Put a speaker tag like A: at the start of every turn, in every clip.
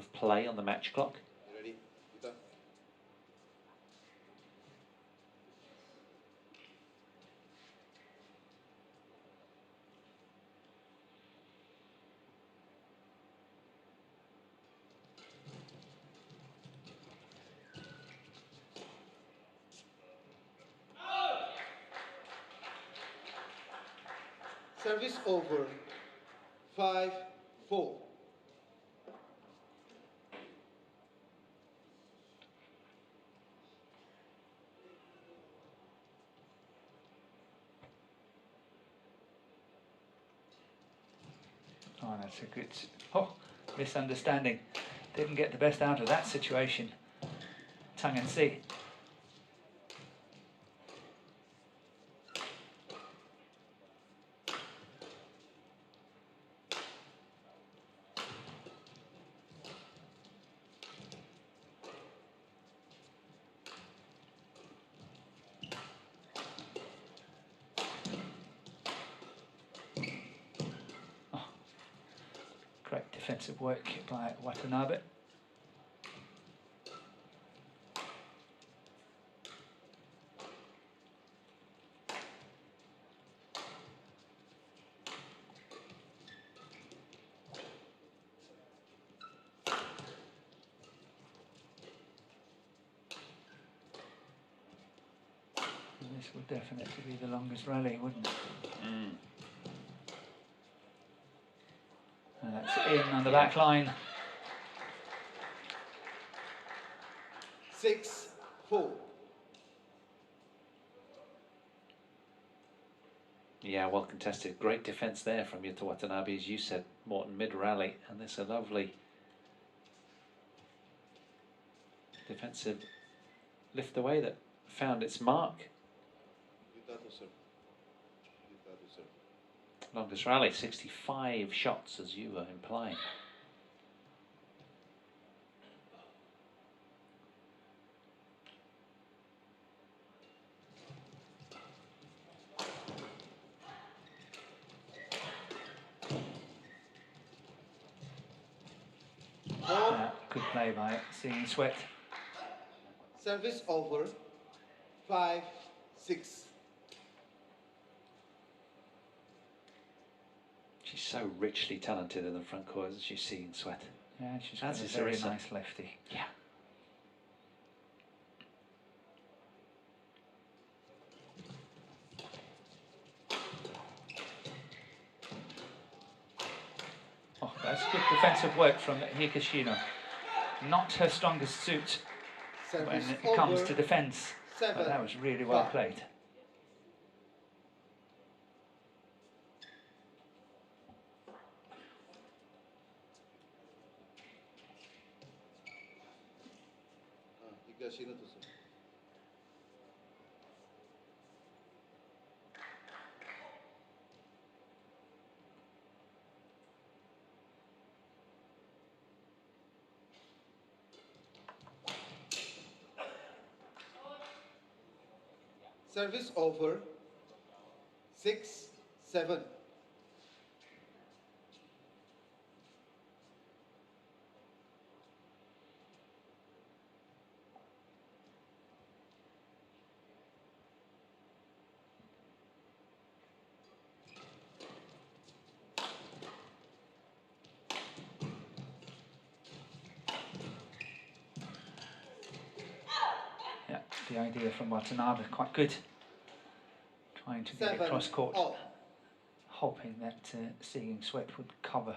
A: of play on the match clock.
B: You ready? Yuta. Service over. 5-4.
A: Oh, that's a good... Oh, misunderstanding. Didn't get the best out of that situation. Tongue and see. Great defensive work by Watanabe. This would definitely be the longest rally, wouldn't it?
C: Mm.
A: And that's in on the back line.
B: 6-4.
C: Yeah, well contested. Great defence there from Yuta Watanabe, as you said, Morton, mid-rally. And there's a lovely defensive lift away that found its mark.
B: Yuta to serve. Yuta to serve.
C: Longest rally, 65 shots, as you were implying.
A: Good play by Seeing Sweat.
B: Service over. 5-6.
C: She's so richly talented in the front court, isn't she, Seeing Sweat?
A: Yeah, she's
C: That's
A: got a
C: his
A: very
C: Sarissa.
A: nice lefty.
C: Yeah.
A: Oh, that's good defensive work from Higashino. Not her strongest suit when
B: Service
A: it comes
B: over.
A: to defense, but
B: 7-5.
A: that was really well played.
B: Higashino to serve. Service over. 6-7.
A: Yeah, the idea from Watanabe quite good. Trying to get it cross court, hoping that Seeing Sweat would cover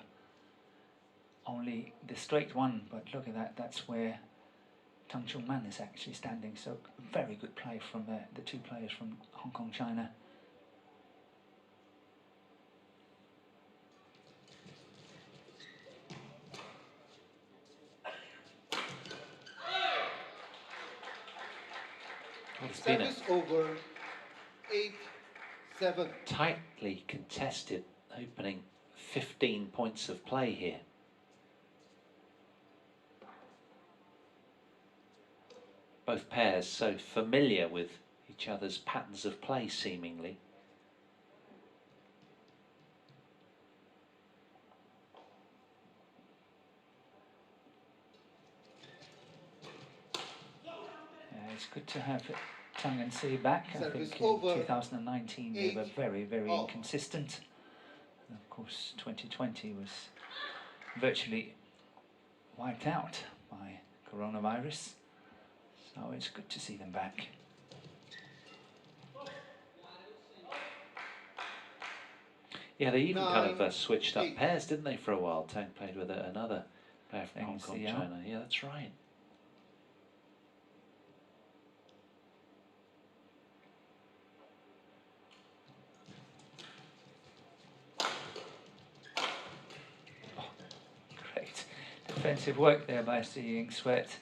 A: only the straight one, but look at that, that's where Tang Man is actually standing. So very good play from the two players from Hong Kong, China.
C: It's been a
B: Service over. 8-7.
C: tightly contested opening 15 points of play here. Both pairs so familiar with each other's patterns of play, seemingly.
A: it's good to have Tang and Si back. I
B: Service
A: think in
B: over.
A: 2019 they were very, very
B: All.
A: inconsistent. And of course, 2020 was virtually wiped out by coronavirus. So it's good to see them back.
C: Yeah, they even kind of
B: 9,
C: switched up
B: 8.
C: pairs, didn't they, for a while? Tang played with another player from Hong Kong,
A: Tang,
C: China. Yeah, that's right.
A: Great defensive work there by Seeing Sweat.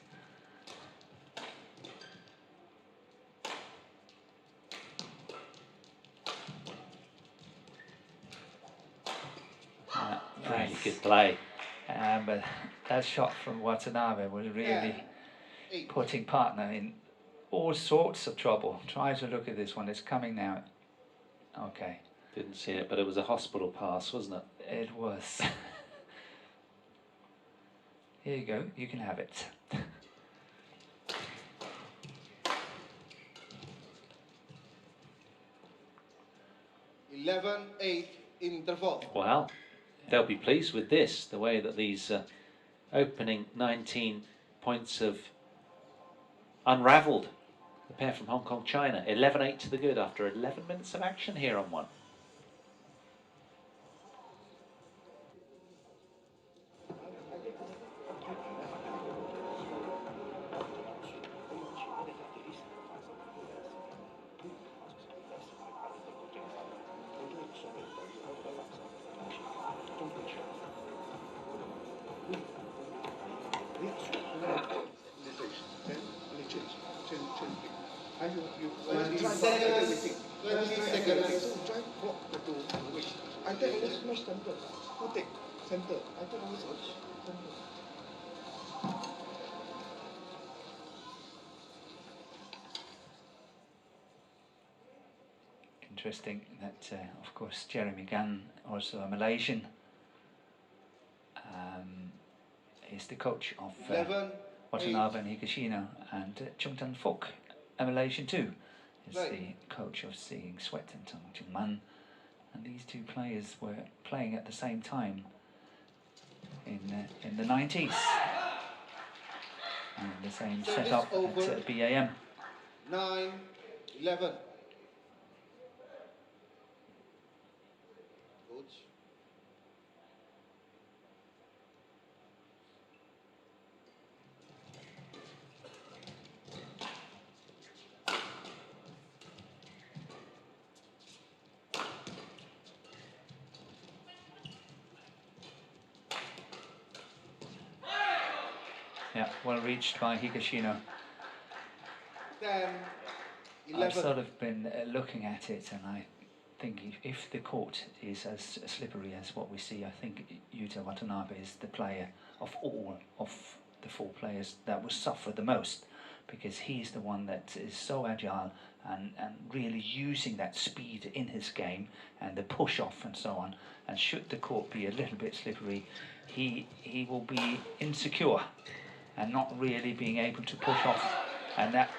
C: Really good play.
A: But that shot from Watanabe was really putting partner in all sorts of trouble. Try to look at this one. It's coming now. Okay.
C: Didn't see it, but it was a hospital pass, wasn't it?
A: It was. Here you go. You can have it.
B: 11-8 interval.
C: Well, they'll be pleased with this, the way that these opening 19 points have unravelled. The pair from Hong Kong, China, 11-8 to the good after 11 minutes of action here on one.
A: Interesting that, of course, Jeremy Gunn, also a Malaysian, is the coach of Watanabe and Higashino, and Chung Tan Fook, a Malaysian too, is the coach of Seeing Sweat and Tang Chung-man. And these two players were playing at the same time in the 90s, and the same setup at BAM.
B: 9-11. Coach.
A: Yeah, well reached by Higashino.
B: 10-11.
A: I've sort of been looking at it, and I think if the court is as slippery as what we see, I think Yuta Watanabe is the player of all of the four players that will suffer the most, because he's the one that is so agile and really using that speed in his game and the push off and so on. And should the court be a little bit slippery, he will be insecure and not really being able to push off, and that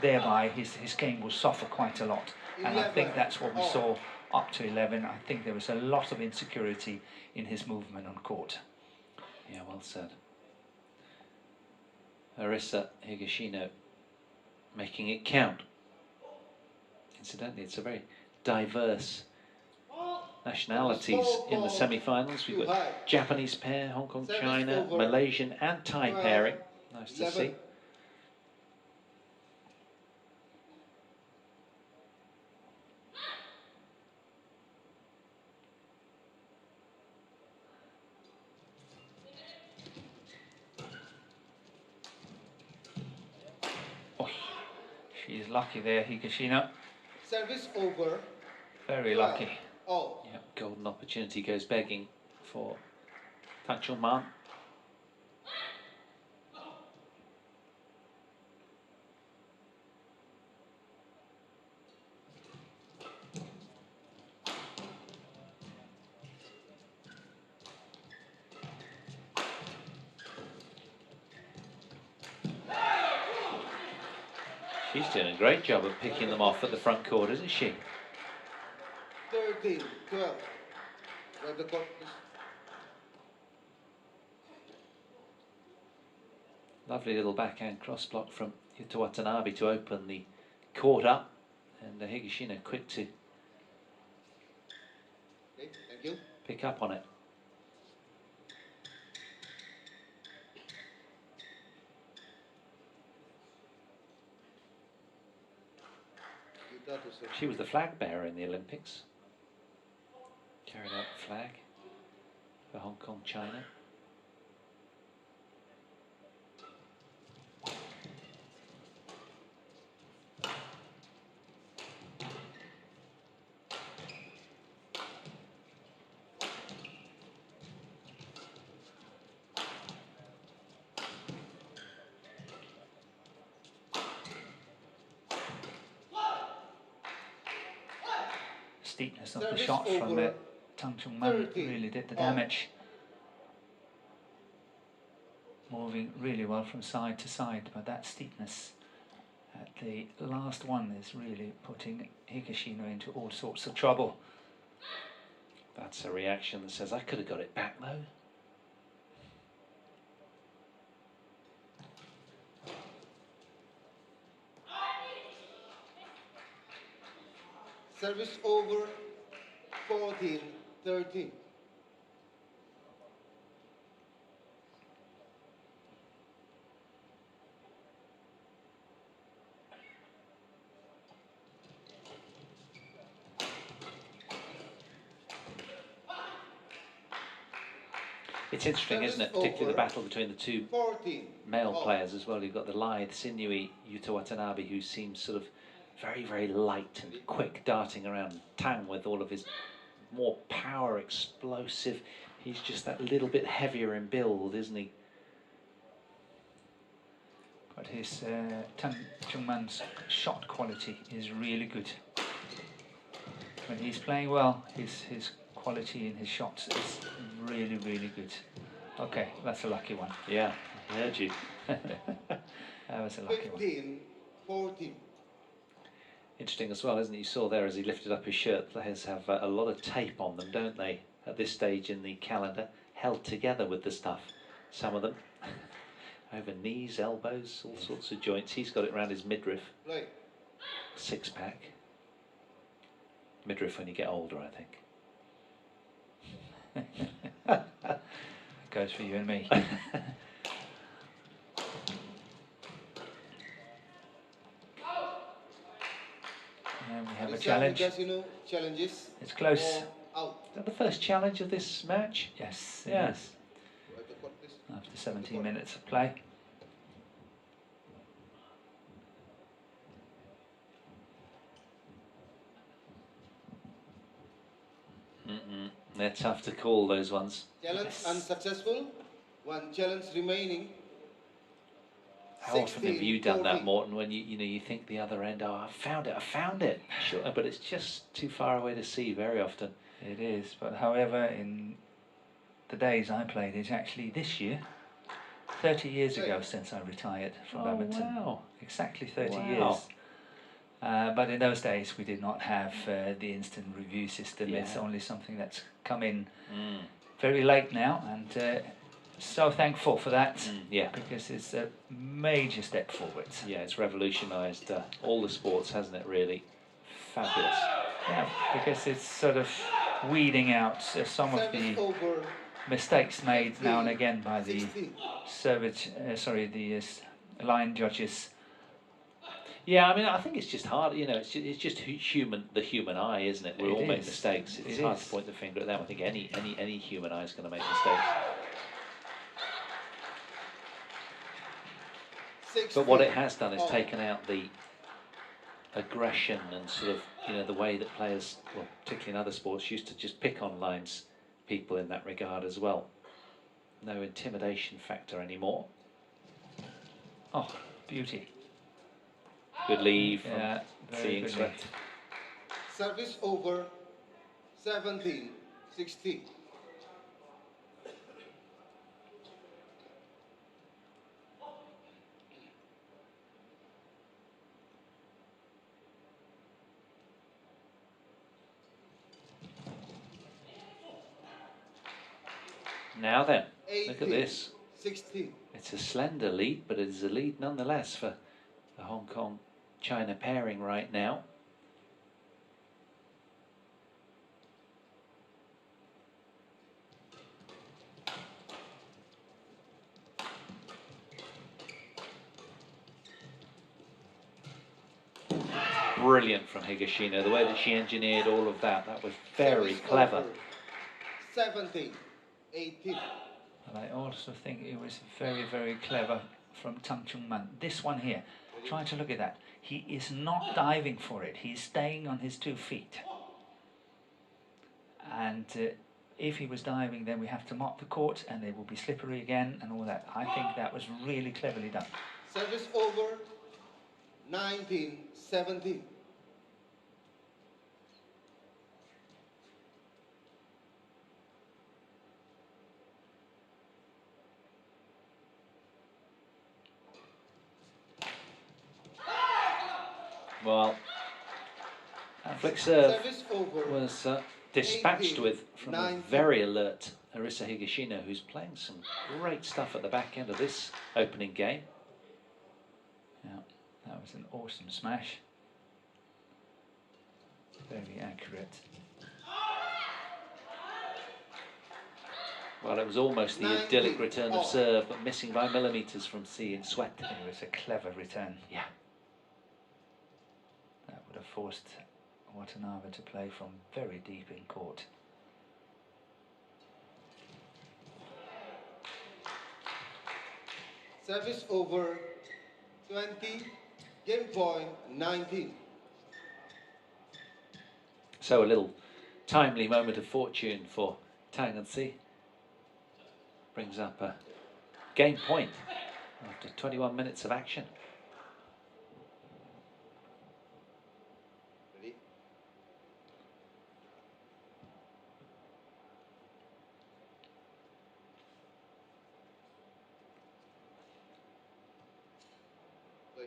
A: thereby his game will suffer quite a lot. And I think that's what we saw up to 11. I think there was a lot of insecurity in his movement on court.
C: Yeah, well said. Arisa Higashino making it count. Incidentally, it's a very diverse nationalities in the semi-finals. We've got Japanese pair, Hong Kong, China, Malaysian and Thai pairing. Nice to see.
A: Oh, she's lucky there, Higashino.
B: Service over.
A: Very lucky.
B: Oh.
C: Yeah, golden opportunity goes begging for Tang Chung-man. She's doing a great job of picking them off at the front court, isn't she?
B: 13, 12. Grab the court, please.
C: Lovely little backhand cross block from Yuta Watanabe to open the court up, and Higashino quick to
B: Okay, thank you.
C: pick up on it. She was the flag bearer in the Olympics. Carried out the flag for Hong Kong, China.
A: Steepness of the shot from Tang really did the damage. Moving really well from side to side, but that steepness at the last one is really putting Higashino into all sorts of trouble.
C: That's a reaction that says, I could have got it back though.
B: Service over, 14, 13.
C: It's interesting, isn't it? Particularly the battle between the two
B: 14.
C: male players as well. You've got the lithe, sinewy Yuta Watanabe, who seems sort of very, very light and quick, darting around. Tang with all of his more power, explosive. He's just that little bit heavier in build, isn't he?
A: But his Tang Chungman's shot quality is really good. When he's playing well, his quality in his shots is really, really good. Okay, that's a lucky one.
C: Yeah, I heard you.
A: That was a lucky
B: 15, 14.
C: Interesting as well, isn't it? You saw there as he lifted up his shirt, players have a lot of tape on them, don't they, at this stage in the calendar, held together with the stuff. Some of them over knees, elbows, all sorts of joints. He's got it around his midriff.
B: Right.
C: Six-pack. Midriff when you get older, I think.
A: That goes for you and me. And we have a challenge.
B: Challenges.
A: It's close.
B: Out.
C: Is that the first challenge of this match?
A: Yes,
C: Yes.
A: After 17 minutes of play.
C: They're tough to call, those ones.
B: Challenge unsuccessful. One challenge remaining.
C: How often have you done that, Morton, when you think the other end, oh, I found it. Sure, but it's just too far away to see very often.
A: It is, but however, in the days I played, it's actually this year, 30 years ago since I retired from badminton.
C: Wow.
A: Exactly 30
C: Wow.
A: years. But in those days, we did not have the instant review system.
C: Yeah.
A: It's only something that's come in very late now, and so thankful for that.
C: Yeah.
A: Because it's a major step forward.
C: Yeah, it's revolutionised all the sports, hasn't it, really? Fabulous.
A: Yeah, because it's sort of weeding out some of the mistakes made now and again by the line judges.
C: Yeah, I mean, I think it's just hard, it's just the human eye, isn't it? We all make mistakes. It's hard to point the finger at them. I think any human eye is going to make mistakes. But what it has done is taken out the aggression and sort of, the way that players, well, particularly in other sports, used to just pick on lines people in that regard as well. No intimidation factor anymore.
A: Oh, beauty.
C: Good leave from
A: Yeah,
C: seeing Sweat.
B: Service over, 17, 16.
C: Now then, look at this.
B: 16.
C: It's a slender lead, but it is a lead nonetheless for the Hong Kong-China pairing right now. Brilliant from Higashino, the way that she engineered all of that. That was very clever.
B: 17, 18.
A: And I also think it was very, very clever from Tang Man. This one here, try to look at that. He is not diving for it. He's staying on his 2 feet. And if he was diving, then we have to mop the court and they will be slippery again and all that. I think that was really cleverly done.
B: Service over, 19, 17.
C: Well, flick serve was dispatched with from a very alert Arisa Higashino, who's playing some great stuff at the back end of this opening game.
A: Yeah, that was an awesome smash. Very accurate.
C: Well, it was almost the idyllic return of serve, but missing by millimetres from seeing sweat.
A: It was a clever return.
C: Yeah.
A: That would have forced Watanabe to play from very deep in court.
B: Service over, 20, game point 19.
C: So a little timely moment of fortune for Tang and Si. Brings up a game point after 21 minutes of action.
B: Ready? Play.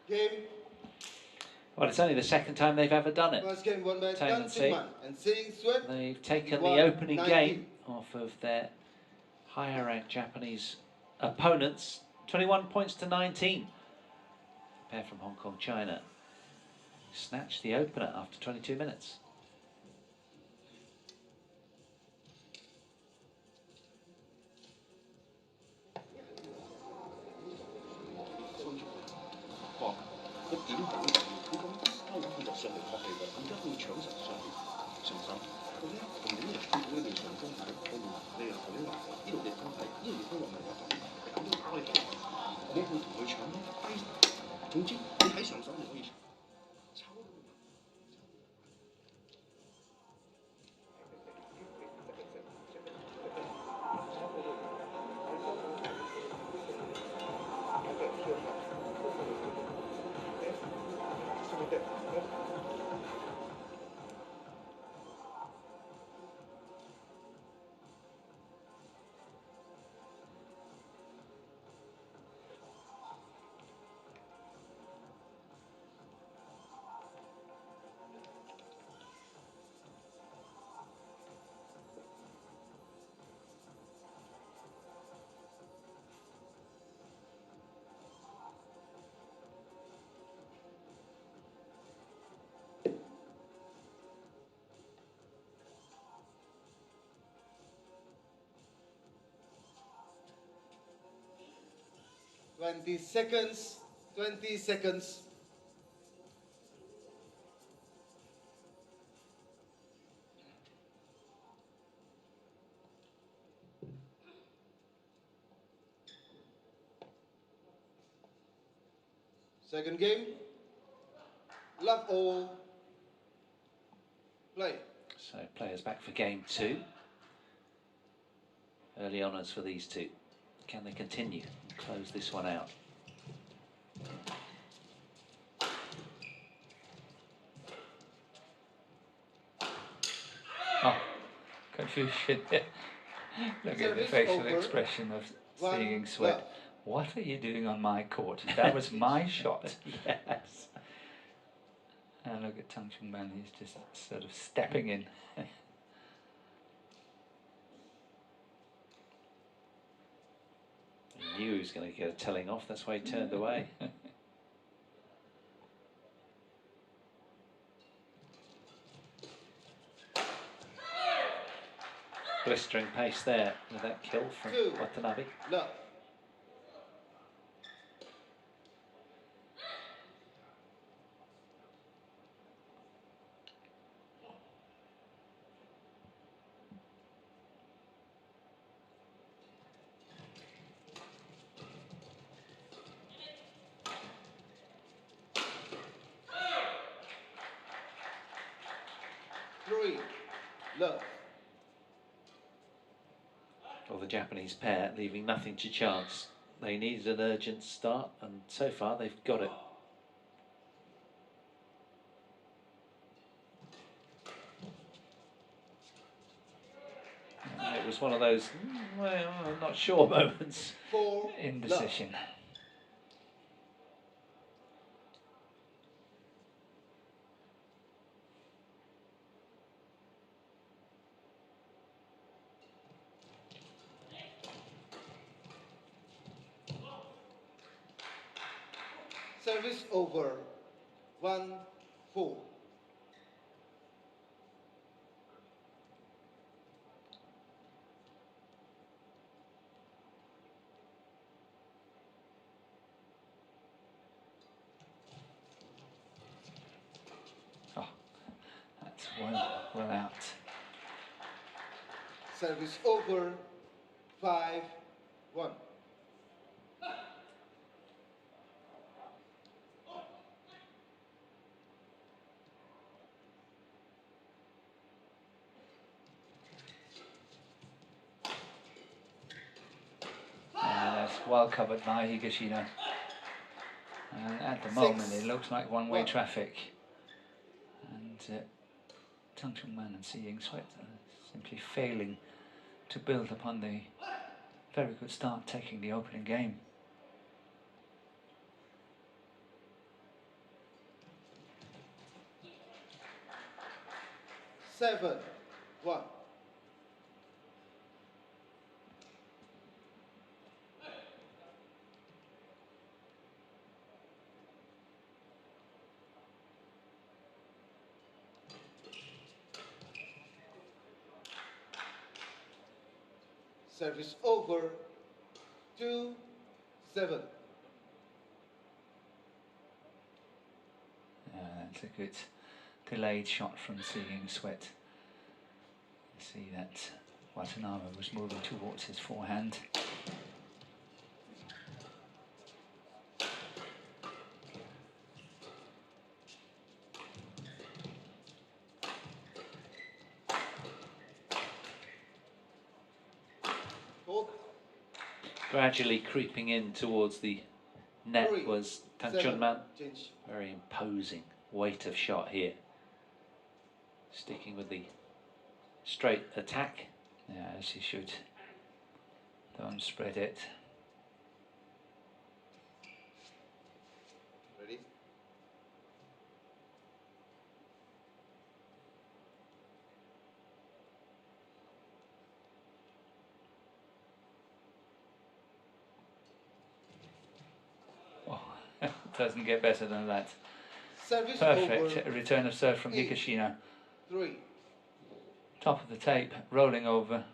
B: Game.
C: Well, it's only the second time they've ever done it.
B: First game won by
C: Tang and Si.
B: and seeing sweat.
C: They've taken
B: Won
C: the opening
B: 19.
C: game off of their higher ranked Japanese opponents. 21 points to 19. Pair from Hong Kong, China. Snatched the opener after 22 minutes.
B: Twenty seconds. 20 seconds. Second game. Love all. Play.
C: So players back for game 2. Early honours for these two. Can they continue and close this one out?
A: confusion. Look at the facial expression of seeing Sweat. What are you doing on my court? That was my shot.
C: Yes.
A: And look at Tang Man, he's just sort of stepping in.
C: He knew he was going to get a telling off, that's why he turned away. Blistering pace there with that kill from Watanabe.
B: No. Love.
C: Well, the Japanese pair leaving nothing to chance. They needed an urgent start, and so far they've got it. It was one of those, well, I'm not sure moments.
A: Indecision.
B: Service over. 1-4.
A: Oh, that's well out.
B: Service over. 5-1.
A: Well covered by Higashino. And at the moment it looks like one-way traffic. And Tang Man and Seeing Sweat are simply failing to build upon the very good start taking the opening game.
B: Seven. 1. Service over. 2-7.
A: That's a good delayed shot from Seeing Sweat. You see that Watanabe was moving towards his forehand.
C: Gradually creeping in towards the net was Tang Man. Very imposing weight of shot here. Sticking with the straight attack.
A: Yeah, as you should. Don't spread it.
B: Ready?
A: Doesn't get better than that.
B: Service
A: Perfect
B: over.
A: return of serve from Higashino.
B: 3.
A: Top of the tape, rolling over.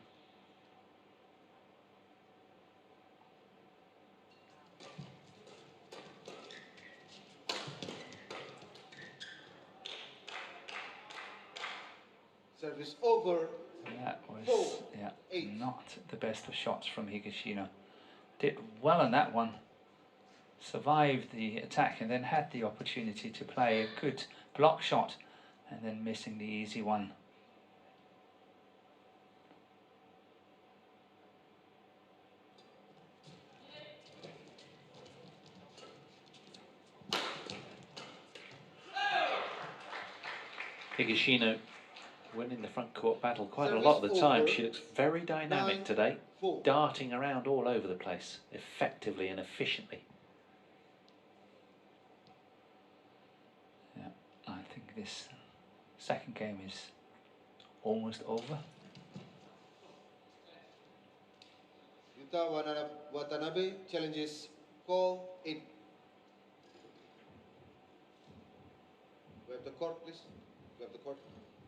B: Service over.
A: And that was not the best of shots from Higashino. Did well on that one. Survived the attack and then had the opportunity to play a good block shot and then missing the easy one.
C: Higashino winning the front court battle quite a lot of the time. She looks very dynamic today, darting around all over the place, effectively and efficiently.
A: Yeah, I think this second game is almost over.
B: Yuta Watanabe challenges call in. We have the court, please. We have the court.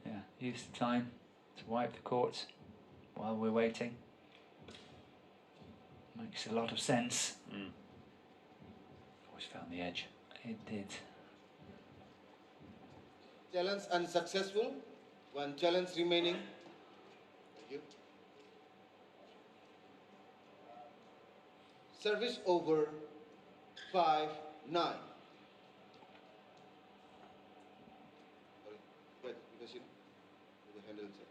A: Yeah, use the time to wipe the courts while we're waiting. Makes a lot of sense.
C: Always found the edge.
A: It did.
B: Challenge unsuccessful. One challenge remaining. Thank you. Service over 5-9. Wait, because you with the handle inside.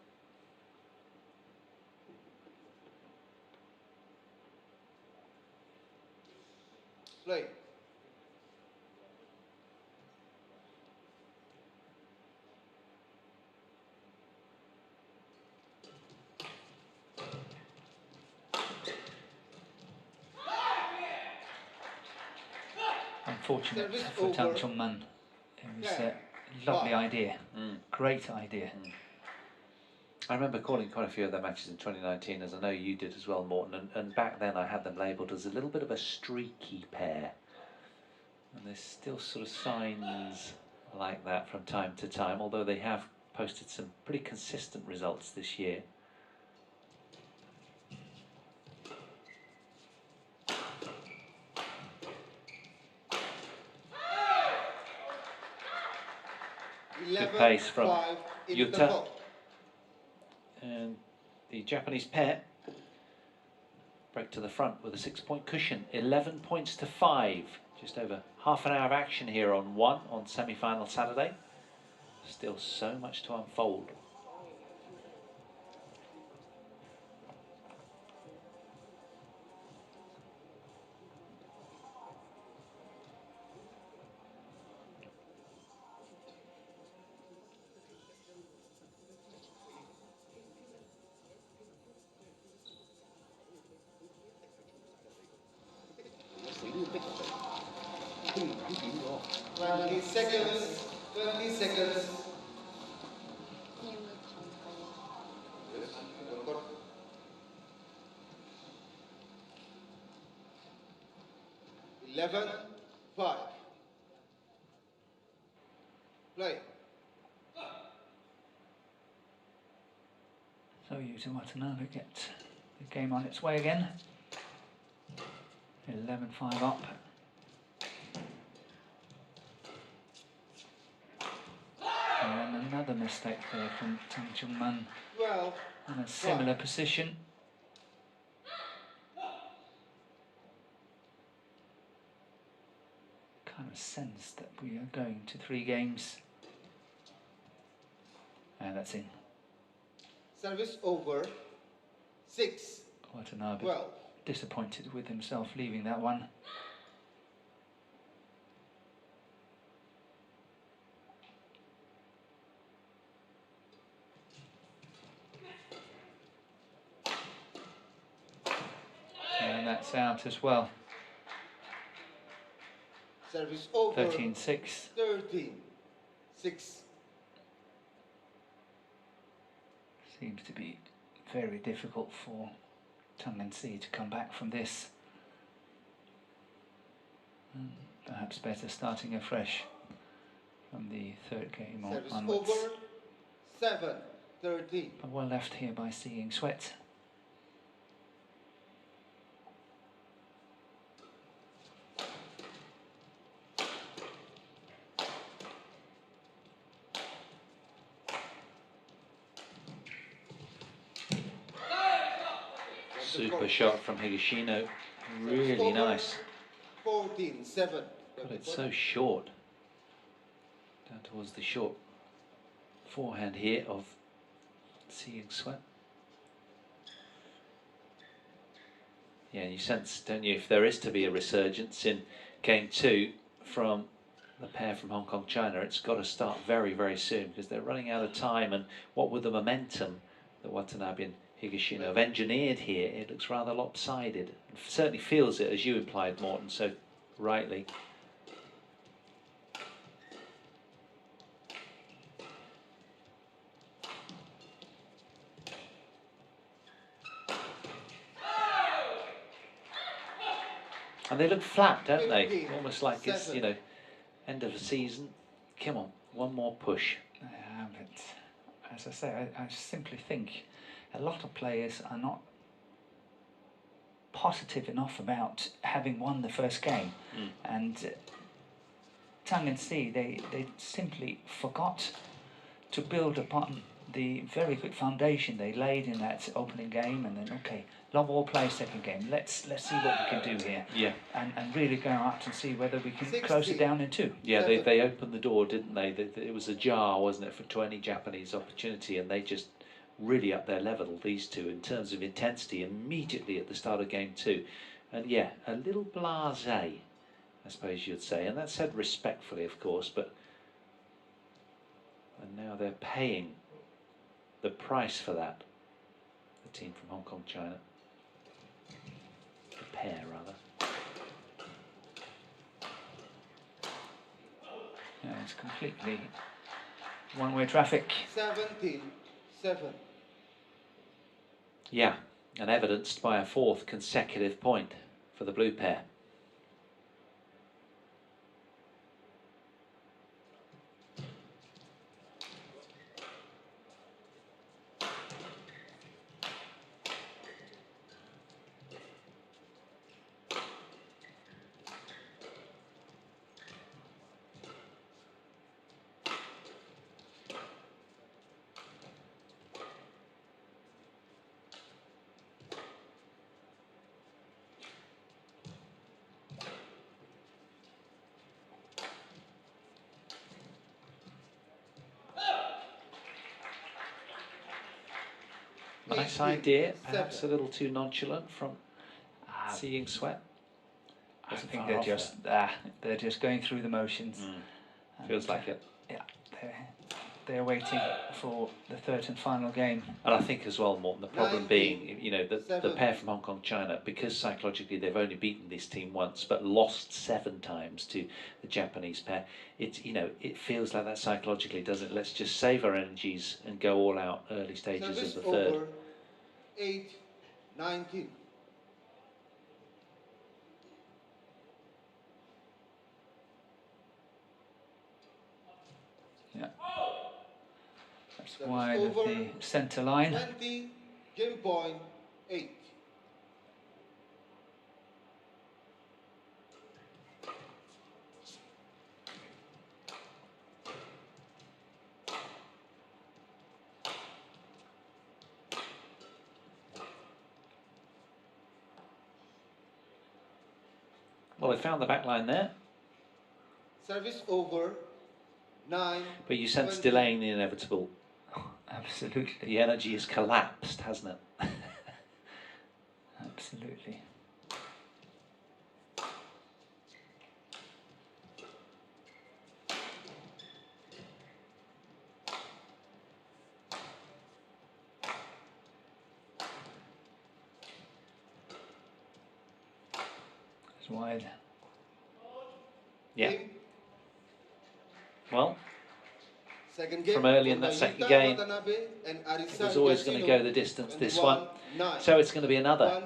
B: Play.
A: Unfortunate for Tang Chongman. It was a lovely idea, great idea.
C: I remember calling quite a few of their matches in 2019, as I know you did as well, Morton, and back then I had them labelled as a little bit of a streaky pair. And there's still sort of signs like that from time to time, although they have posted some pretty consistent results this year. Good pace from Yuta. And the Japanese pair break to the front with a 6-point cushion. 11 points to 5. Just over half an hour of action here on 1 on semi-final Saturday. Still so much to unfold.
B: Seconds. 20 seconds. Eleven, 5. Play.
A: So Yuta Watanabe get the game on its way again. 11-5 up. And another mistake there from Tang Chongman in a similar position. Kind of sense that we are going to 3 games. And that's in.
B: Service over 6.
A: Watanabe disappointed with himself leaving that one. And that's out as well.
B: Service over
A: 13-6.
B: 13-6.
A: Seems to be very difficult for Tang to come back from this. Perhaps better starting afresh from the 3rd game onwards.
B: Over 7-13.
A: But well left here by Seeing Sweat.
C: Super shot from Higashino, really nice.
B: 14-7.
C: But it's so short. Down towards the short forehand here of Seeing Sweat. Yeah, you sense, don't you, if there is to be a resurgence in game 2 from the pair from Hong Kong, China, it's got to start very, very soon because they're running out of time. And what with the momentum that Watanabe and Higashino have engineered here, it looks rather lopsided. It certainly feels it, as you implied, Morton, so rightly. And they look flat, don't they? Almost like it's, you know, end of the season. Come on, one more push.
A: Yeah, but as I say, I simply think a lot of players are not positive enough about having won the first game. And Tang and C, they simply forgot to build upon the very good foundation they laid in that opening game, and then okay, love all play second game. Let's see what we can do here.
C: Yeah.
A: And really go out and see whether we can close it down in two.
C: Yeah, they opened the door, didn't they? It was ajar, wasn't it, for any Japanese opportunity, and they just really upped their level, these two, in terms of intensity immediately at the start of game two. And yeah, a little blasé, I suppose you'd say, and that's said respectfully, of course, but and now they're paying the price for that, the team from Hong Kong, China. The pair, rather.
A: Yeah, it's completely one-way traffic.
B: 17-7.
C: Yeah, and evidenced by a fourth consecutive point for the blue pair. Nice idea, perhaps a little too nonchalant from Seeing Sweat.
A: I think they're just going through the motions.
C: Feels like it.
A: Yeah, they're waiting for the third and final game.
C: And I think as well, Morton, the problem being, you know, the pair from Hong Kong, China, because psychologically they've only beaten this team once, but lost 7 times to the Japanese pair. It's, you know, it feels like that psychologically, doesn't it? Let's just save our energies and go all out early stages of the third.
B: Over 8-19.
A: Yeah. That's wide of the centre line.
B: 20, game point 8.
C: Well, they found the back line there.
B: Service over 9.
C: But you sense delaying the inevitable.
A: Absolutely.
C: The energy has collapsed, hasn't it?
A: Absolutely. It's wide.
C: Yeah. Well,
B: Second game,
C: from early in that second game, it was always going to go the distance, this one. So it's going to be another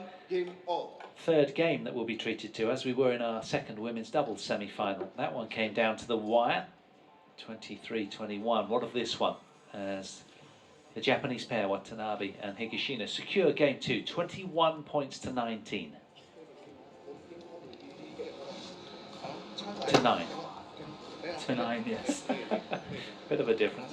C: third game that we'll be treated to, as we were in our second women's doubles semi-final. That one came down to the wire, 23-21. What of this one? As the Japanese pair, Watanabe and Higashino, secure game 2, 21 points to 19. To 9.
A: To 9, yes.
C: Bit of a difference.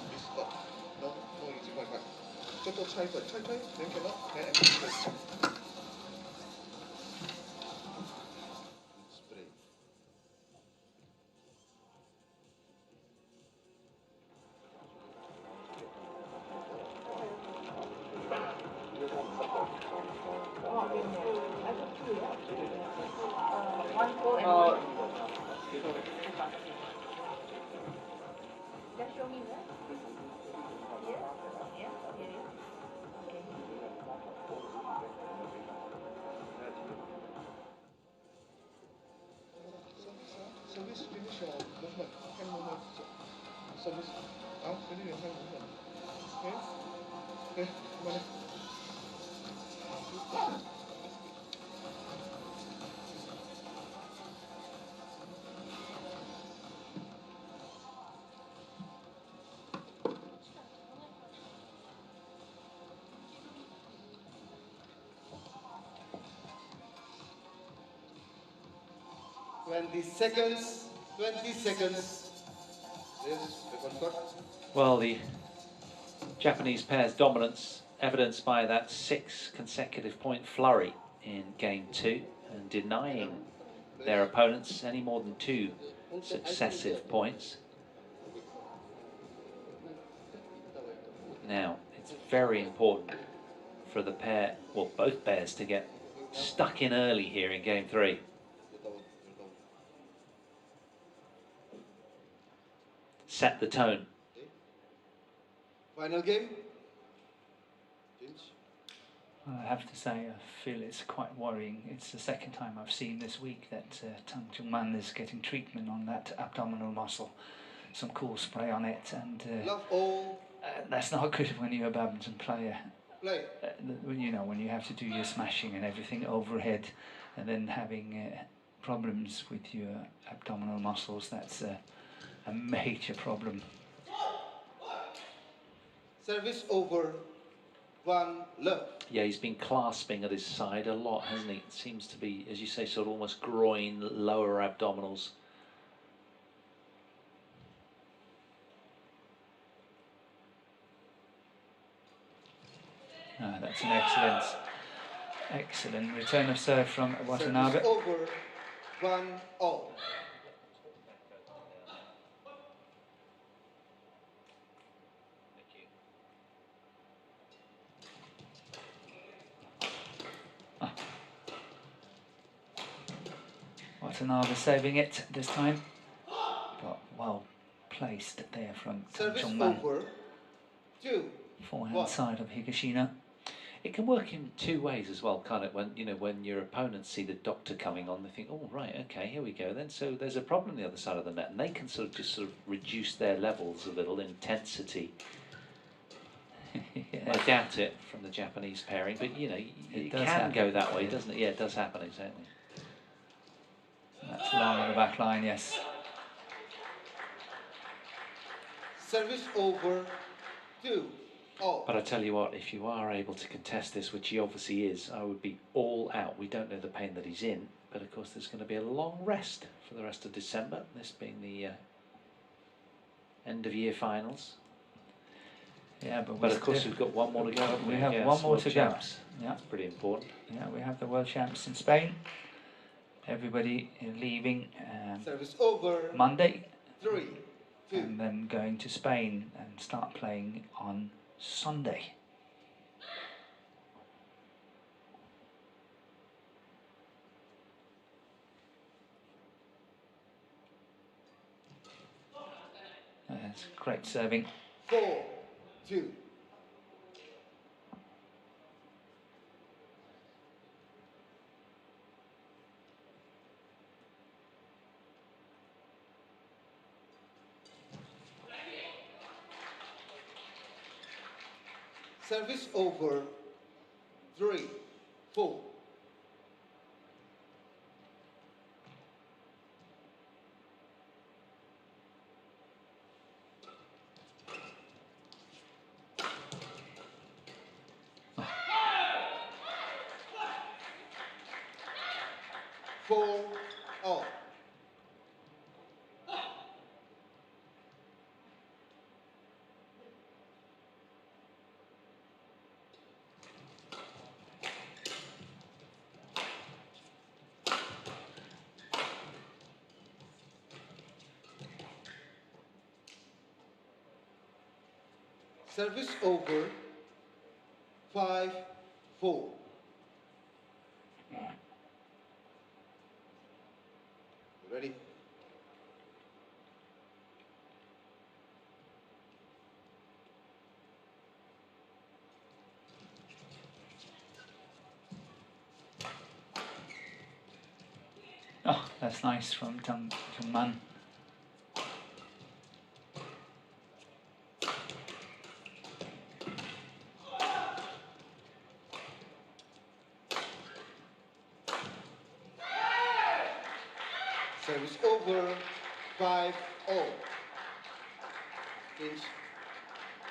D: Just show me that. Here? Yeah? Here. Okay.
B: Service finish your movement. Hand movement. Service. Finish your hand movement. Okay? Okay, come on. Seconds. 20 seconds. Yes, record.
C: Well, the Japanese pair's dominance evidenced by that 6 consecutive point flurry in game 2 and denying their opponents any more than 2 successive points. Now, it's very important for the pair, well, both pairs, to get stuck in early here in game 3. Set the tone.
B: Final game.
A: I have to say, I feel it's quite worrying. It's the second time I've seen this week that Tang is getting treatment on that abdominal muscle. Some cool spray on it, and that's not good when you're a badminton player. You know, when you have to do your smashing and everything overhead, and then having problems with your abdominal muscles, that's a major problem.
B: Service over. 1 love.
C: Yeah, he's been clasping at his side a lot, hasn't he? It seems to be, as you say, sort of almost groin, lower abdominals.
A: That's an excellent return of serve from Watanabe.
B: Service over. 1-all.
A: Watanabe saving it this time, but well placed there from
B: Service
A: Tang.
B: over. 2.
A: Forehand side of Higashino.
C: It can work in 2 ways as well, can't it? When, you know, when your opponents see the doctor coming on, they think, oh right, okay, here we go then. So there's a problem on the other side of the net, and they can sort of reduce their levels a little, intensity.
A: Yeah.
C: I doubt it from the Japanese pairing, but you know, it can go that way, doesn't it? Yeah, it does happen, exactly.
A: That's long on the back line, yes.
B: Service over. 2-all.
C: But I tell you what, if you are able to contest this, which he obviously is, I would be all out. We don't know the pain that he's in, but of course there's going to be a long rest for the rest of December, this being the end of year finals.
A: Yeah,
C: but of course we've got one more to go.
A: We have one more to go. Yeah,
C: that's pretty important.
A: Yeah, we have the world champs in Spain. Everybody leaving
B: Service over.
A: Monday.
B: 3, 2.
A: And then going to Spain and start playing on Sunday. That's great serving.
B: 4-2. Service over. 3, 4. All. Service over. 5-4. Ready?
A: Oh, that's nice from Tang Man.
B: Service over, 5-0. Please,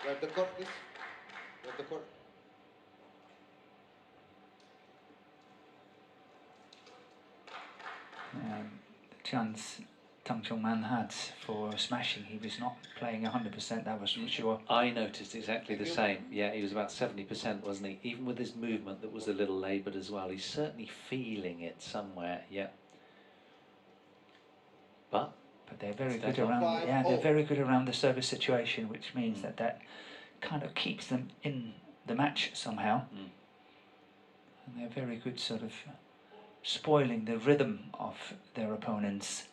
B: grab the court, please. Grab the court.
A: The chance Tang Man had for smashing, he was not playing 100%, that was for sure.
C: I noticed exactly the same. Yeah, he was about 70%, wasn't he? Even with his movement that was a little laboured as well. He's certainly feeling it somewhere, yeah. But
A: they're very good around. Yeah, they're very good around the service situation, which means that kind of keeps them in the match somehow. And they're very good, sort of spoiling the rhythm of their opponents.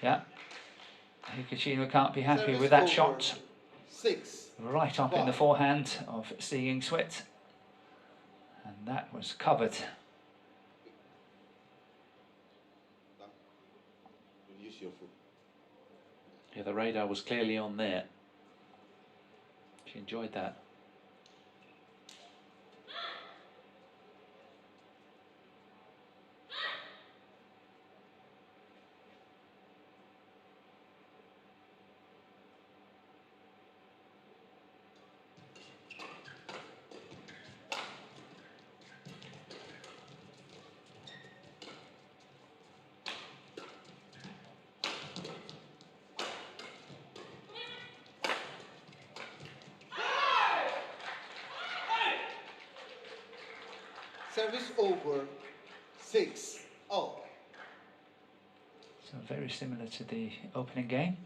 A: Yeah, Higashino can't be happy with that shot.
B: 6.
A: Right up in the forehand of Seeing Sweat. And that was covered.
B: Use your foot.
C: yeah, the radar was clearly on there. She enjoyed that.
B: Service over, 6-0.
A: So very similar to the opening game.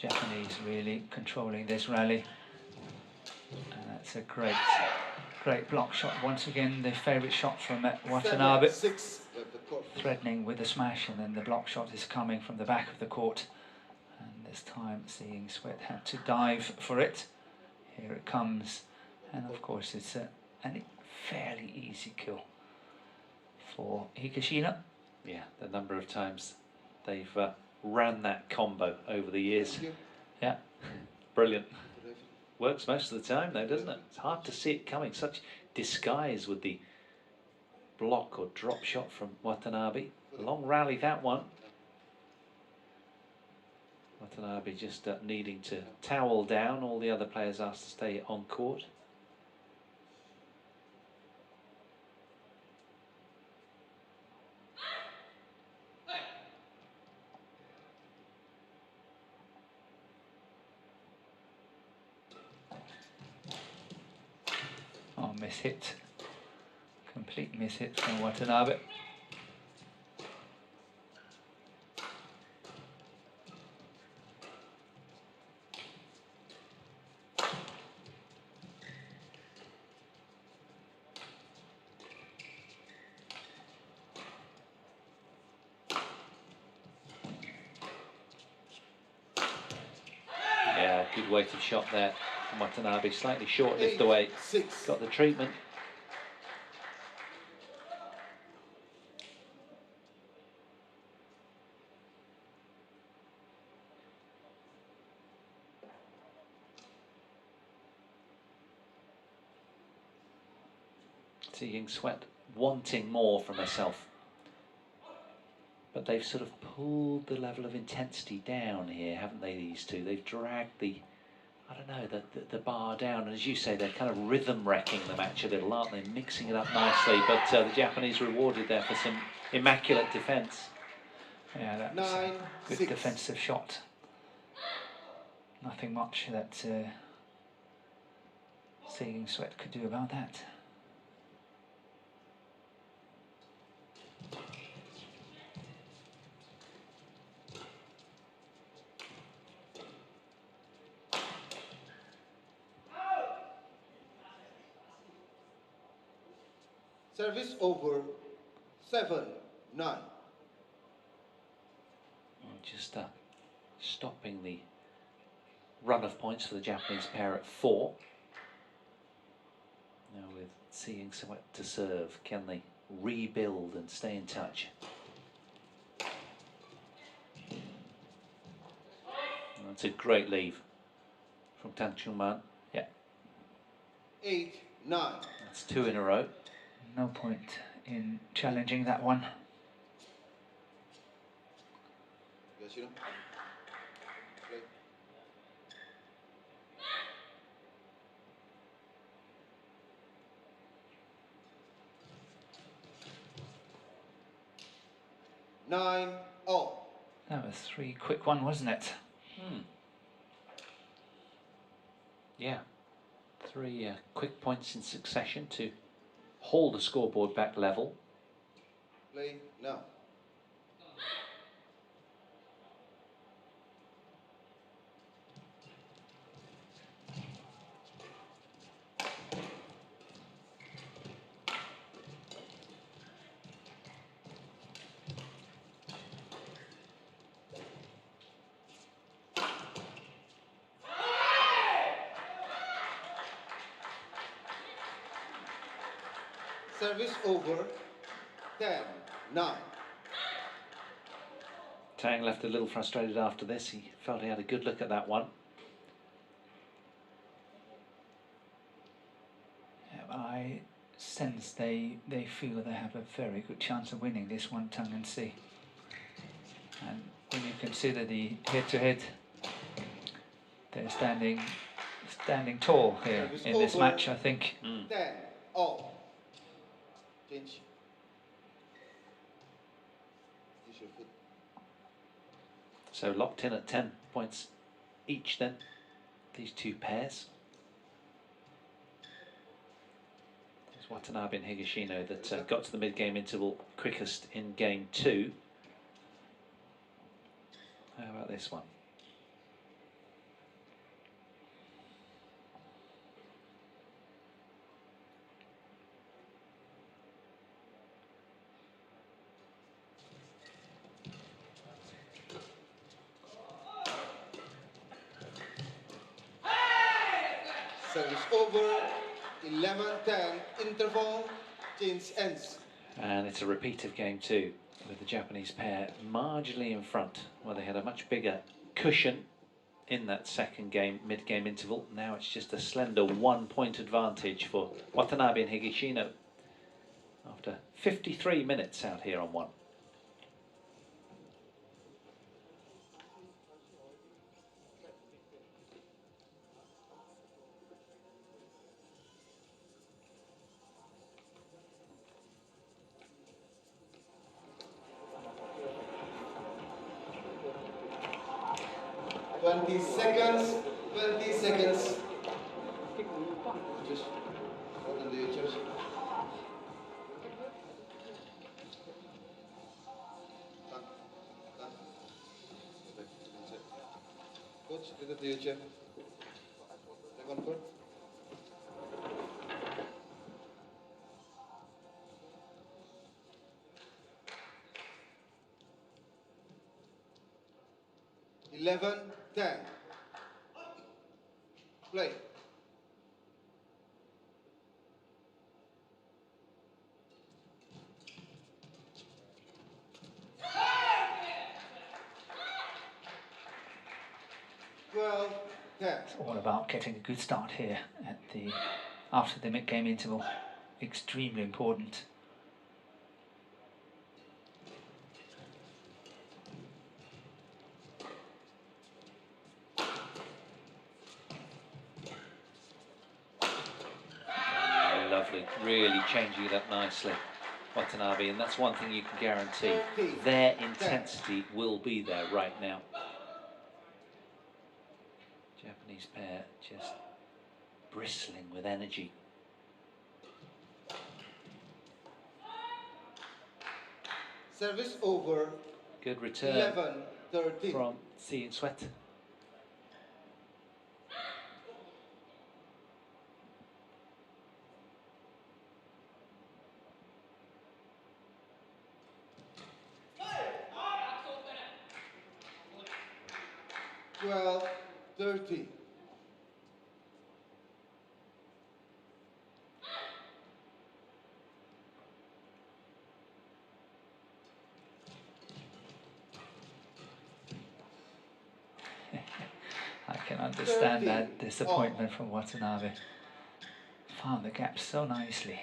A: Japanese really controlling this rally, and that's a great block shot once again. The favourite shot from Watanabe, threatening with a smash, and then the block shot is coming from the back of the court, and this time Seeing Sweat had to dive for it. Here it comes, and of course it's a fairly easy kill for Higashino.
C: Yeah, the number of times they've ran that combo over the years.
A: Yeah.
C: Brilliant. Works most of the time though, doesn't it? It's hard to see it coming. Such disguise with the block or drop shot from Watanabe. A long rally, that one. Watanabe just needing to towel down. All the other players asked to stay on court.
A: Oh, miss hit. Complete miss hit from Watanabe.
C: Yeah, good weighted shot there from Watanabe. Slightly short lift away. Got the treatment. Seeing Sweat wanting more from herself, but they've sort of pulled the level of intensity down here, haven't they, these two? They've dragged the I don't know, the bar down, and as you say, they're kind of rhythm wrecking the match a little, aren't they? Mixing it up nicely, but the Japanese rewarded there for some immaculate defence.
A: Yeah, that was a good defensive shot. Nothing much that Seeing Sweat could do about that.
B: Service over, 7-9.
C: Just stopping the run of points for the Japanese pair at 4. Now with Seeing Sweat to serve, can they rebuild and stay in touch? That's a great leave from Tang.
A: Yeah.
B: 8-9.
C: That's 2 in a row.
A: No point in challenging that one.
B: Higashino. Play. Nine all.
A: That was 3 quick one, wasn't it?
C: Yeah, 3 quick points in succession to hold the scoreboard back level.
B: Play now. Service over, 10-9.
C: Tang left a little frustrated after this. He felt he had a good look at that one.
A: Yeah, I sense they feel they have a very good chance of winning this one, Tang and C. And when you consider the head-to-head, they're standing tall here in this match, I think.
B: 10 all. Change. Use your foot.
C: So locked in at 10 points each then, these 2 pairs. There's Watanabe and Higashino that got to the mid-game interval quickest in game 2. How about this one?
B: Service over, 11-10, interval, change ends.
C: And it's a repeat of game 2 with the Japanese pair marginally in front, where they had a much bigger cushion in that second game, mid-game interval. Now it's just a slender 1-point advantage for Watanabe and Higashino after 53 minutes out here on 1.
B: Seconds. 20 seconds. Just hold on the chairs. Coach, look at the chair. Take on court. Eleven, 10. Play. Well, 10.
A: It's all about getting a good start here at after the mid-game interval. Extremely important.
C: really changing it up nicely, Watanabe, and that's one thing you can guarantee. Their intensity will be there right now. Japanese pair just bristling with energy.
B: Service over.
C: Good return
B: 11-13
C: from Seeing Sweat.
B: Well, 30.
A: I can understand that disappointment from Watanabe. Found the gap so nicely.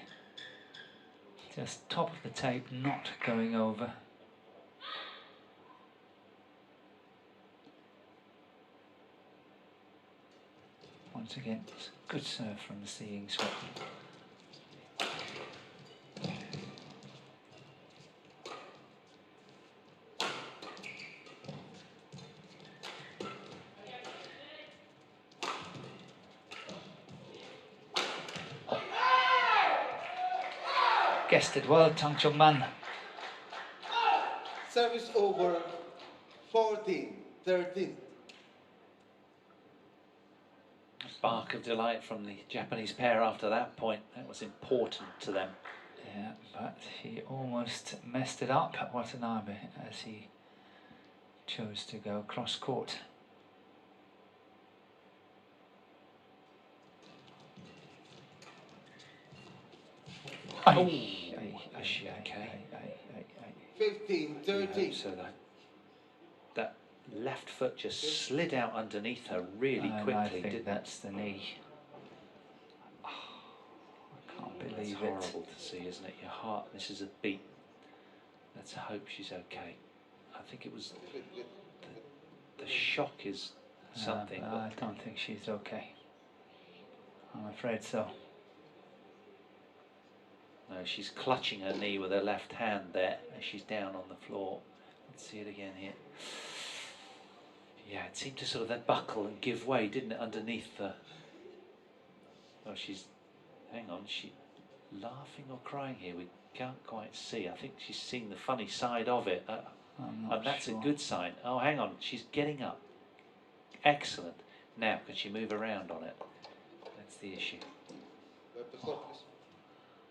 A: Just top of the tape, not going over. Once again, good serve from the Seeing Sweat. Guessed it well, Tang Man.
B: Service over 14-13.
C: Bark of delight from the Japanese pair after that point. That was important to them.
A: Yeah, but he almost messed it up, Watanabe, as he chose to go cross court.
C: Oh, is she okay?
B: 15-13.
C: So that left foot just slid out underneath her really quickly,
A: I think
C: didn't
A: that's
C: it?
A: the knee. Oh, I can't
C: It's
A: believe it.
C: horrible to see, isn't it? Your heart misses a beat. Let's hope she's okay. I think it was the shock is something.
A: I don't think she's okay. I'm afraid so.
C: No, she's clutching her knee with her left hand there as she's down on the floor. Let's see it again here. Yeah, it seemed to sort of then buckle and give way, didn't it, underneath the... Oh, she's... Hang on, is she laughing or crying here? We can't quite see. I think she's seeing the funny side of it. And that's
A: sure.
C: a good sign. Oh, hang on, she's getting up. Excellent. Now, can she move around on it? That's the issue.
B: Oh.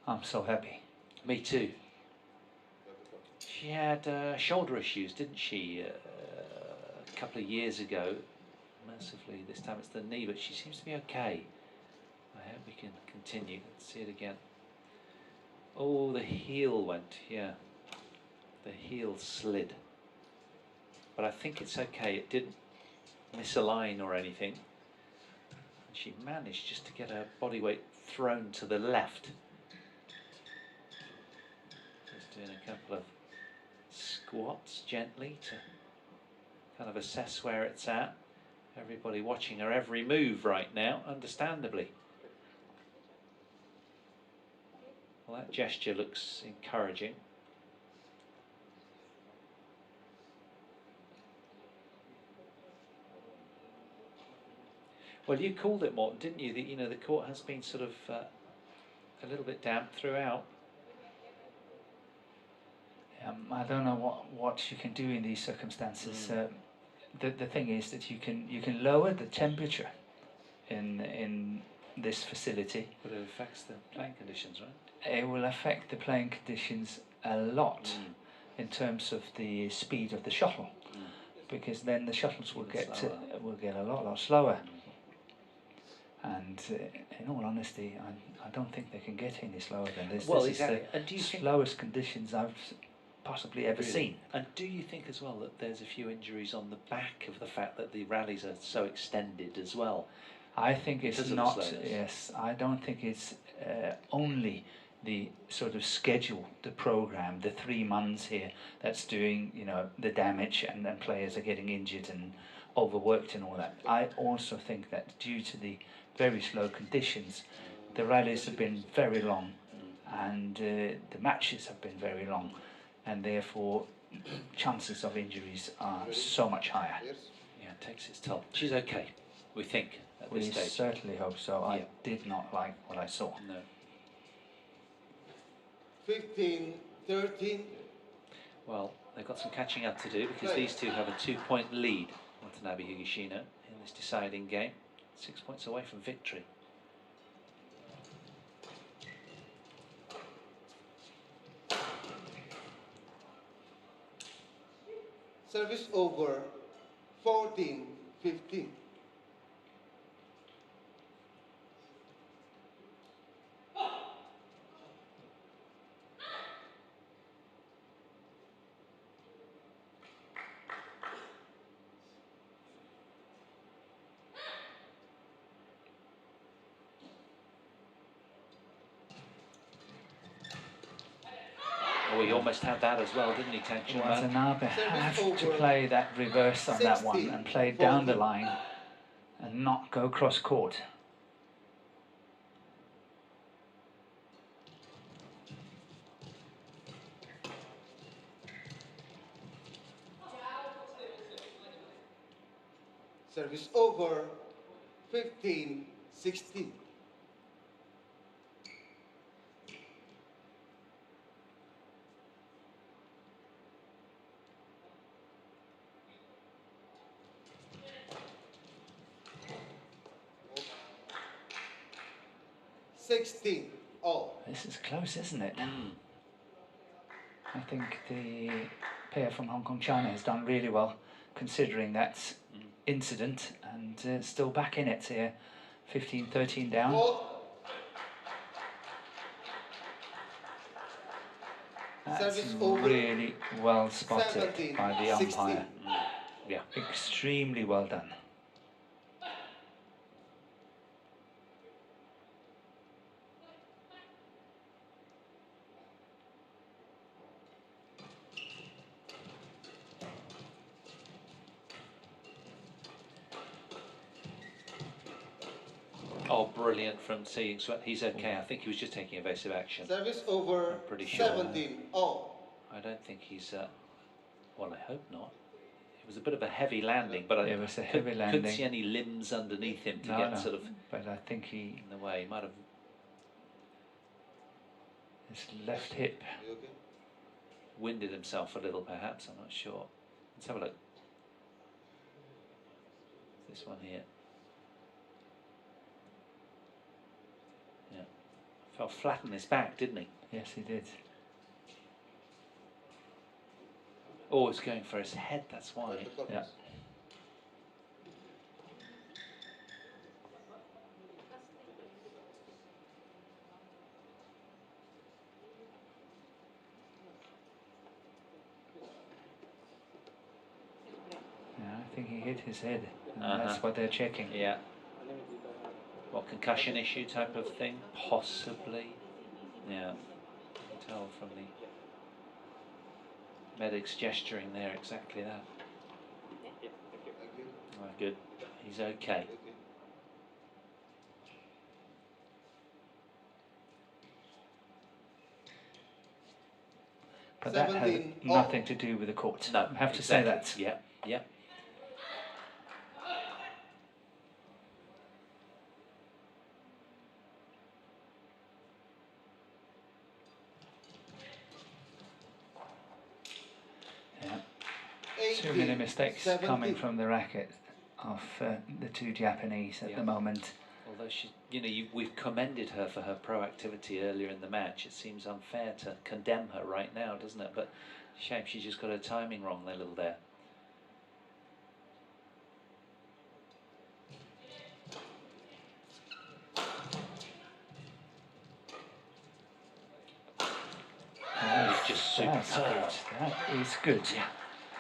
A: I'm so happy.
C: Me too. She had shoulder issues, didn't she, a couple of years ago. Mercifully, this time it's the knee, but she seems to be okay. I hope we can continue. Let's see it again. Oh, the heel went, yeah. The heel slid. But I think it's okay. It didn't misalign or anything. She managed just to get her body weight thrown to the left. Doing a couple of squats gently to kind of assess where it's at. Everybody watching her every move right now, understandably. Well, that gesture looks encouraging. Well, you called it, Morten, didn't you? That, you know, the court has been sort of a little bit damp throughout.
A: I don't know what you can do in these circumstances. The thing is that you can lower the temperature in this facility.
C: But it affects the playing conditions, right?
A: It will affect the playing conditions a lot in terms of the speed of the shuttle, because then the shuttles will get a lot slower. And in all honesty, I don't think they can get any slower than this.
C: Well,
A: this
C: exactly.
A: is the slowest conditions I've possibly ever seen.
C: And do you think as well that there's a few injuries on the back of the fact that the rallies are so extended as well?
A: I think it's not. Yes, I don't think it's only the sort of schedule, the program, the 3 months here that's doing, you know, the damage, and then players are getting injured and overworked and all that. I also think that due to the very slow conditions, the rallies have been very long, and the matches have been very long, and therefore chances of injuries are so much higher.
B: Yes.
C: Yeah, it takes its toll. She's okay, we think, at
A: We
C: this stage.
A: certainly hope so.
C: Yeah.
A: I did not like what I saw.
C: No.
B: 15-13.
C: Well, they've got some catching up to do because these two have a 2-point lead, Watanabe Higashino, in this deciding game. 6 points away from victory.
B: Service over. 14-15.
C: Oh, he almost had that as well, didn't he, Tang?
A: Watanabe have to play that reverse on that one and play down the line and not go cross court.
B: Service over. 15-16.
A: This is close, isn't it? I think the pair from Hong Kong, China has done really well considering that incident, and still back in it here. 15-13 down. That's really well spotted by the umpire.
C: Yeah.
A: Extremely well done.
C: Oh, brilliant from seeing Sweat. He's okay. I think he was just taking evasive action.
B: Service over.
C: I'm pretty sure.
B: 17-all.
C: I don't think he's. Well, I hope not. It was a bit of a heavy landing, but I couldn't see any limbs underneath him to get sort of.
A: But I think he.
C: In the way, he might have.
A: His left hip.
B: Okay?
C: Winded himself a little, perhaps. I'm not sure. Let's have a look. This one here. Yeah. Fell flat on his back, didn't he?
A: Yes, he did.
C: Oh, it's going for his head, that's why.
A: Yeah. I think he hit his head, and that's what they're checking.
C: Yeah. What, concussion issue type of thing? Possibly. Yeah. You can tell from the medics gesturing there, exactly that. Oh, good. He's okay.
A: But that had nothing to do with the court.
C: No,
A: I have to say that.
C: Yeah, yeah.
A: Too many mistakes coming from the racket of the two Japanese at the moment.
C: Although she, you know, we've commended her for her proactivity earlier in the match. It seems unfair to condemn her right now, doesn't it? But shame she just got her timing wrong there, little there. It's just superb.
A: That is good.
C: Yeah.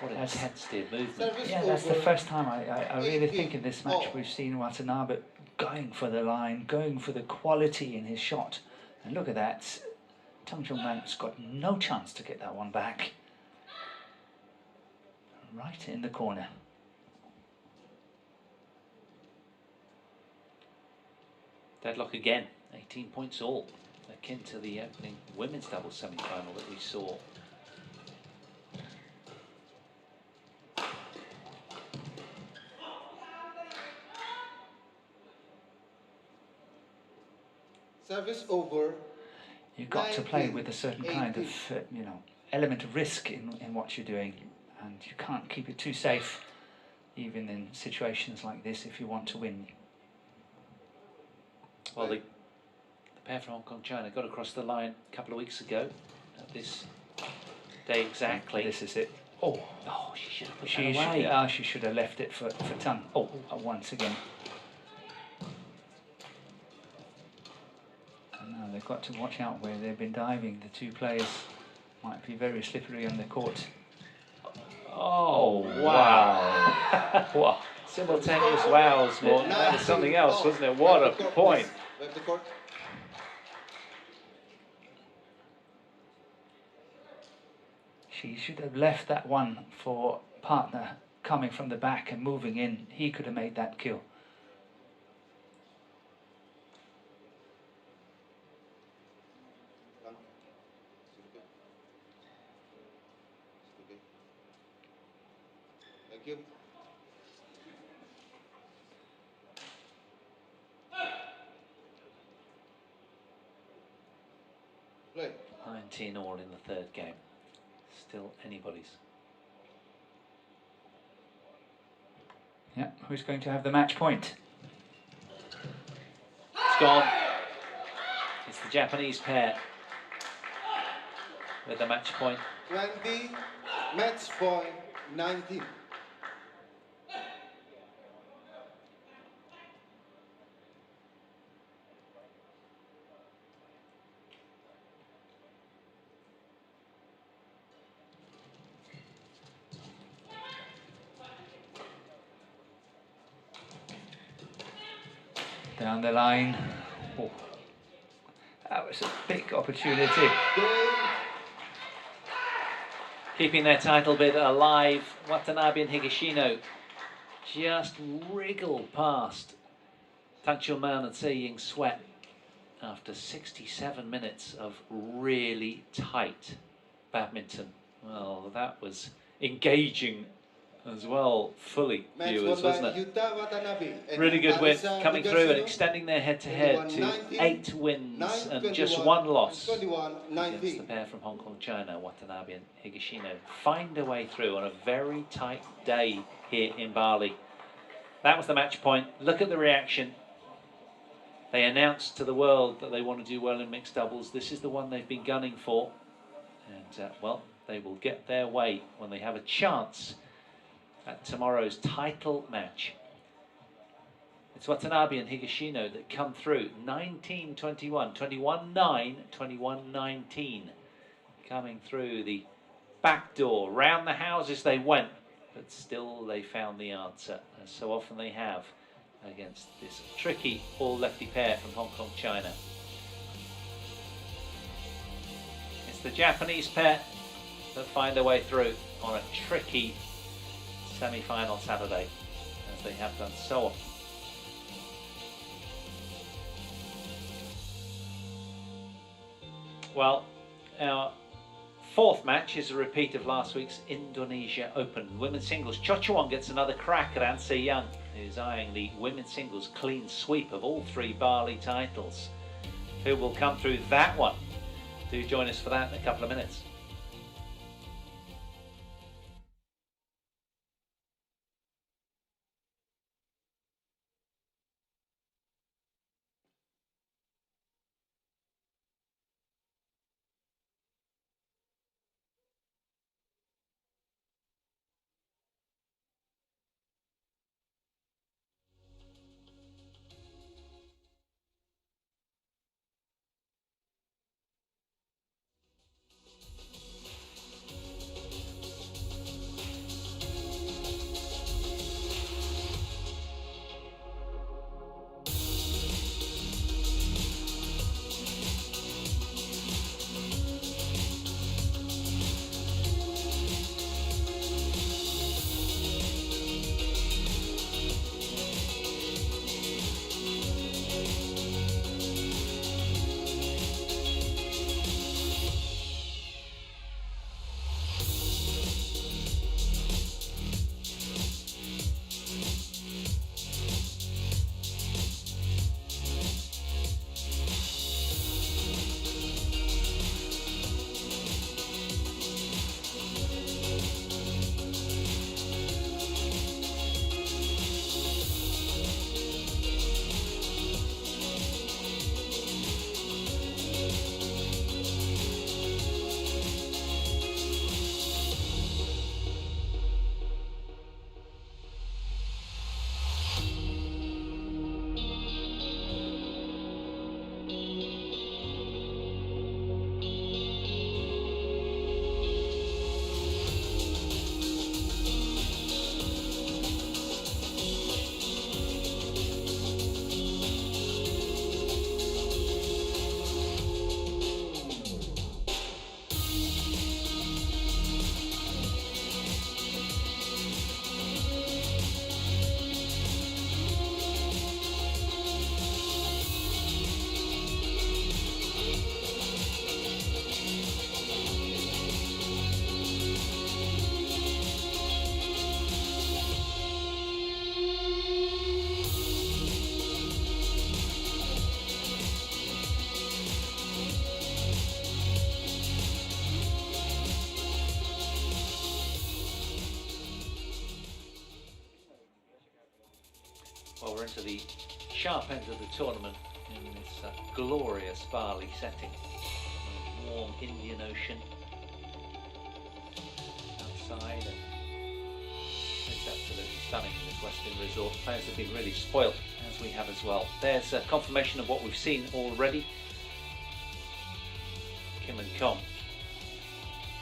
C: What a head steer movement.
A: Yeah, that's the first time I really think in this match we've seen Watanabe going for the line, going for the quality in his shot. And look at that. Tang Chongman's got no chance to get that one back. Right in the corner.
C: Deadlock again. 18 points all. They're akin to the opening women's doubles semi-final that we saw.
B: Service over.
A: You've got to play with a certain kind of, you know, element of risk in what you're doing, and you can't keep it too safe, even in situations like this, if you want to win.
C: Well, the pair from Hong Kong, China got across the line a couple of weeks ago at this day exactly.
A: This is it. Oh,
C: she should have put that away.
A: She should have left it for Tang. Oh, once again. And now they've got to watch out where they've been diving. The two players might be very slippery on the court.
C: Oh, wow.
A: Wow.
C: Simultaneous wows, Morton. That was something else, wasn't it? What a point.
A: She should have left that one for partner coming from the back and moving in. He could have made that kill.
B: Thank you. Play.
C: 19 all in the third game. Still anybody's.
A: Yeah, who's going to have the match point?
C: It's gone. It's the Japanese pair with the match point.
B: 20, match point 19.
A: Down the line. Oh, that was a big opportunity.
C: Keeping their title bid alive, Watanabe and Higashino just wriggled past Tang and Se-Ying Sweat after 67 minutes of really tight badminton. Well, that was engaging as well, fully, viewers, wasn't it? Really good win, coming through and extending their head-to-head to 8 wins and just 1 loss against the pair from Hong Kong, China, Watanabe and Higashino. Find a way through on a very tight day here in Bali. That was the match point. Look at the reaction. They announced to the world that they want to do well in mixed doubles. This is the one they've been gunning for. And, well, they will get their way when they have a chance at tomorrow's title match. It's Watanabe and Higashino that come through. 19-21, 21-9, 21-19. Coming through the back door. Round the houses they went, but still they found the answer, as so often they have against this tricky all-lefty pair from Hong Kong, China. It's the Japanese pair that find their way through on a tricky semi-final Saturday, as they have done so often. Well, our fourth match is a repeat of last week's Indonesia Open. Women's singles, Cho Chuan gets another crack at An Se-Young, who's eyeing the women's singles clean sweep of all 3 Bali titles. Who will come through that one? Do join us for that in a couple of minutes. Well, we're into the sharp end of the tournament in this glorious Bali setting. A warm Indian Ocean outside, and it's absolutely stunning in this Western resort. Players have been really spoilt, as we have as well. There's a confirmation of what we've seen already. Kim and Kom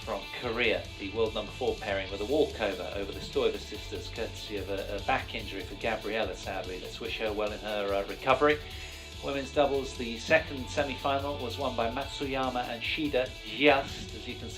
C: from Korea, the world number 4 pairing, with a walkover over the Stoiber sisters, courtesy of a back injury for Gabriella, sadly. Let's wish her well in her recovery. Women's doubles, the second semi-final was won by Matsuyama and Shida, just as you can see